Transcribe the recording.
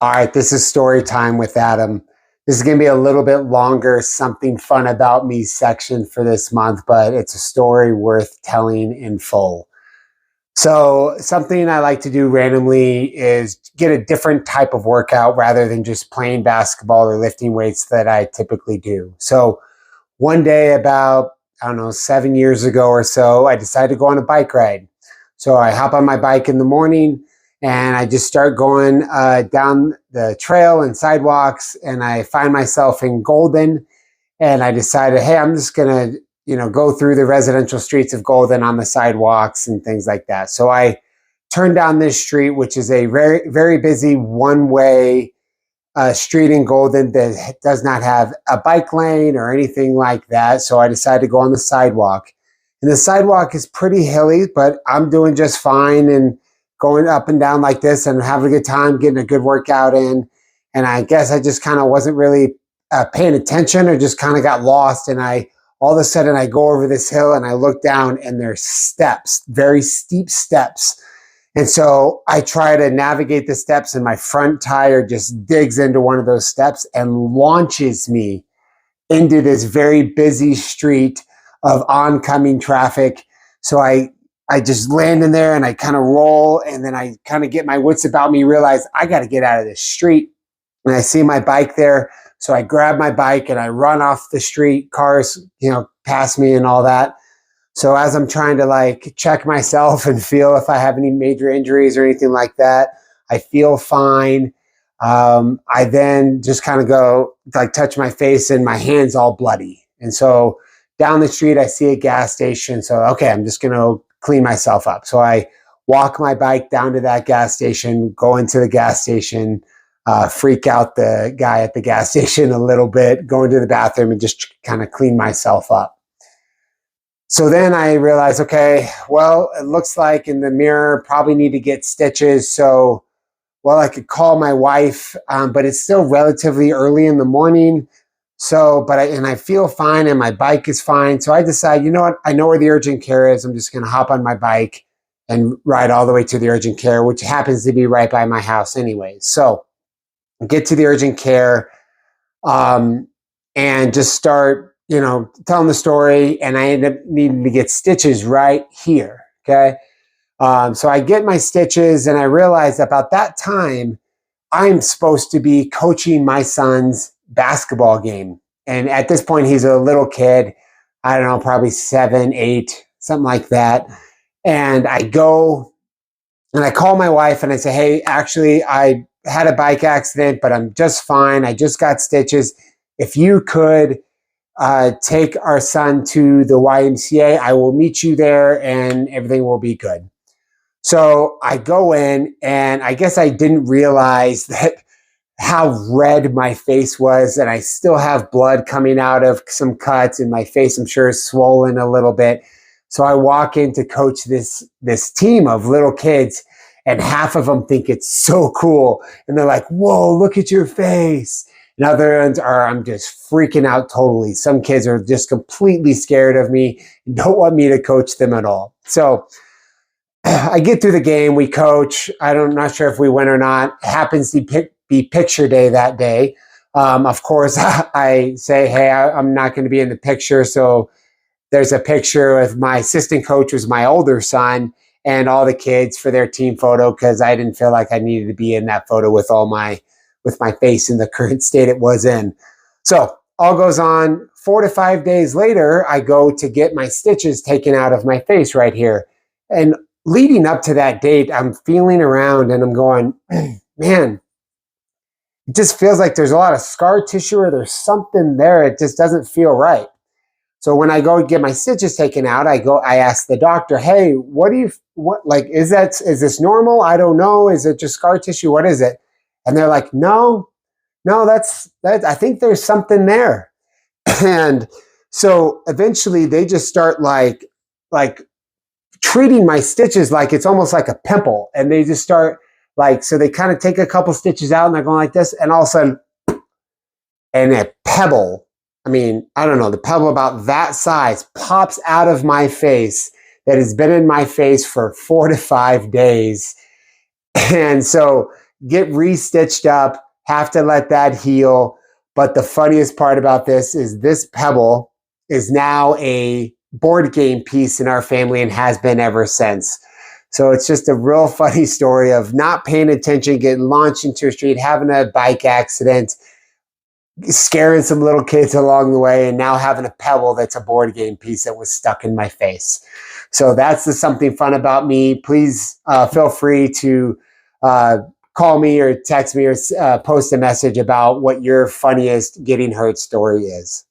All right, this is story time with Adam. This is going to be a little bit longer, something fun about me section for this month, but it's a story worth telling in full. So, something I like to do randomly is get a different type of workout rather than just playing basketball or lifting weights that I typically do. So, one day about, I don't know, 7 years ago or so, I decided to go on a bike ride. So I hop on my bike in the morning and I just start going down the trail and sidewalks, and I find myself in Golden, and I decided, hey, I'm just going to, go through the residential streets of Golden on the sidewalks and things like that. So I turned down this street, which is a very, very busy one-way street in Golden that does not have a bike lane or anything like that. So I decided to go on the sidewalk. And the sidewalk is pretty hilly, but I'm doing just fine and going up and down like this and having a good time, getting a good workout in. And I guess I just kind of wasn't really paying attention, or just kind of got lost. And all of a sudden I go over this hill and I look down and there's steps, very steep steps. And so I try to navigate the steps, and my front tire just digs into one of those steps and launches me into this very busy street of oncoming traffic. So I just land in there and I kind of roll, and then I kind of get my wits about me, realize I got to get out of this street. And I see my bike there. So I grab my bike and I run off the street, cars, pass me and all that. So as I'm trying to check myself and feel if I have any major injuries or anything like that, I feel fine. I then just kind of go touch my face, and my hand's all bloody. And so down the street, I see a gas station. So, okay, I'm just going to clean myself up. So I walk my bike down to that gas station, go into the gas station, freak out the guy at the gas station a little bit, go into the bathroom and just kind of clean myself up. So then I realized, okay, well, it looks like in the mirror, probably need to get stitches. So, well, I could call my wife, but it's still relatively early in the morning. So, and I feel fine and my bike is fine. So I decide, you know what? I know where the urgent care is. I'm just going to hop on my bike and ride all the way to the urgent care, which happens to be right by my house anyways. So I get to the urgent care, and just start, telling the story, and I end up needing to get stitches right here. Okay. So I get my stitches, and I realize about that time, I'm supposed to be coaching my son's basketball game. And at this point, he's a little kid. I don't know, probably 7, 8, something like that. And I go and I call my wife and I say, hey, actually, I had a bike accident, but I'm just fine. I just got stitches. If you could take our son to the YMCA, I will meet you there and everything will be good. So I go in, and I guess I didn't realize that how red my face was, and I still have blood coming out of some cuts, and my face, I'm sure, is swollen a little bit. So I walk in to coach this team of little kids, and half of them think it's so cool. And they're like, whoa, look at your face. And other ones I'm just freaking out totally. Some kids are just completely scared of me and don't want me to coach them at all. So I get through the game, we coach. I'm not sure if we win or not. It happens to be picture day that day. Of course, I say, hey, I'm not going to be in the picture. So there's a picture of my assistant coach, was my older son, and all the kids for their team photo, because I didn't feel like I needed to be in that photo with my face in the current state it was in. So all goes on. 4 to 5 days later, I go to get my stitches taken out of my face right here. And leading up to that date, I'm feeling around and I'm going, man, it just feels like there's a lot of scar tissue, or there's something there. It just doesn't feel right. So when I go get my stitches taken out, I ask the doctor, hey, is this normal? I don't know. Is it just scar tissue? What is it? And they're like, no, that's I think there's something there. And so eventually they just start like treating my stitches like it's almost like a pimple. And they just start so they kind of take a couple stitches out and they're going like this. And all of a sudden, and a pebble, I don't know, the pebble about that size pops out of my face that has been in my face for 4 to 5 days. And so get re-stitched up, have to let that heal. But the funniest part about this pebble is now a board game piece in our family and has been ever since. So it's just a real funny story of not paying attention, getting launched into a street, having a bike accident, scaring some little kids along the way, and now having a pebble that's a board game piece that was stuck in my face. So that's the something fun about me. Please feel free to call me or text me or post a message about what your funniest getting hurt story is.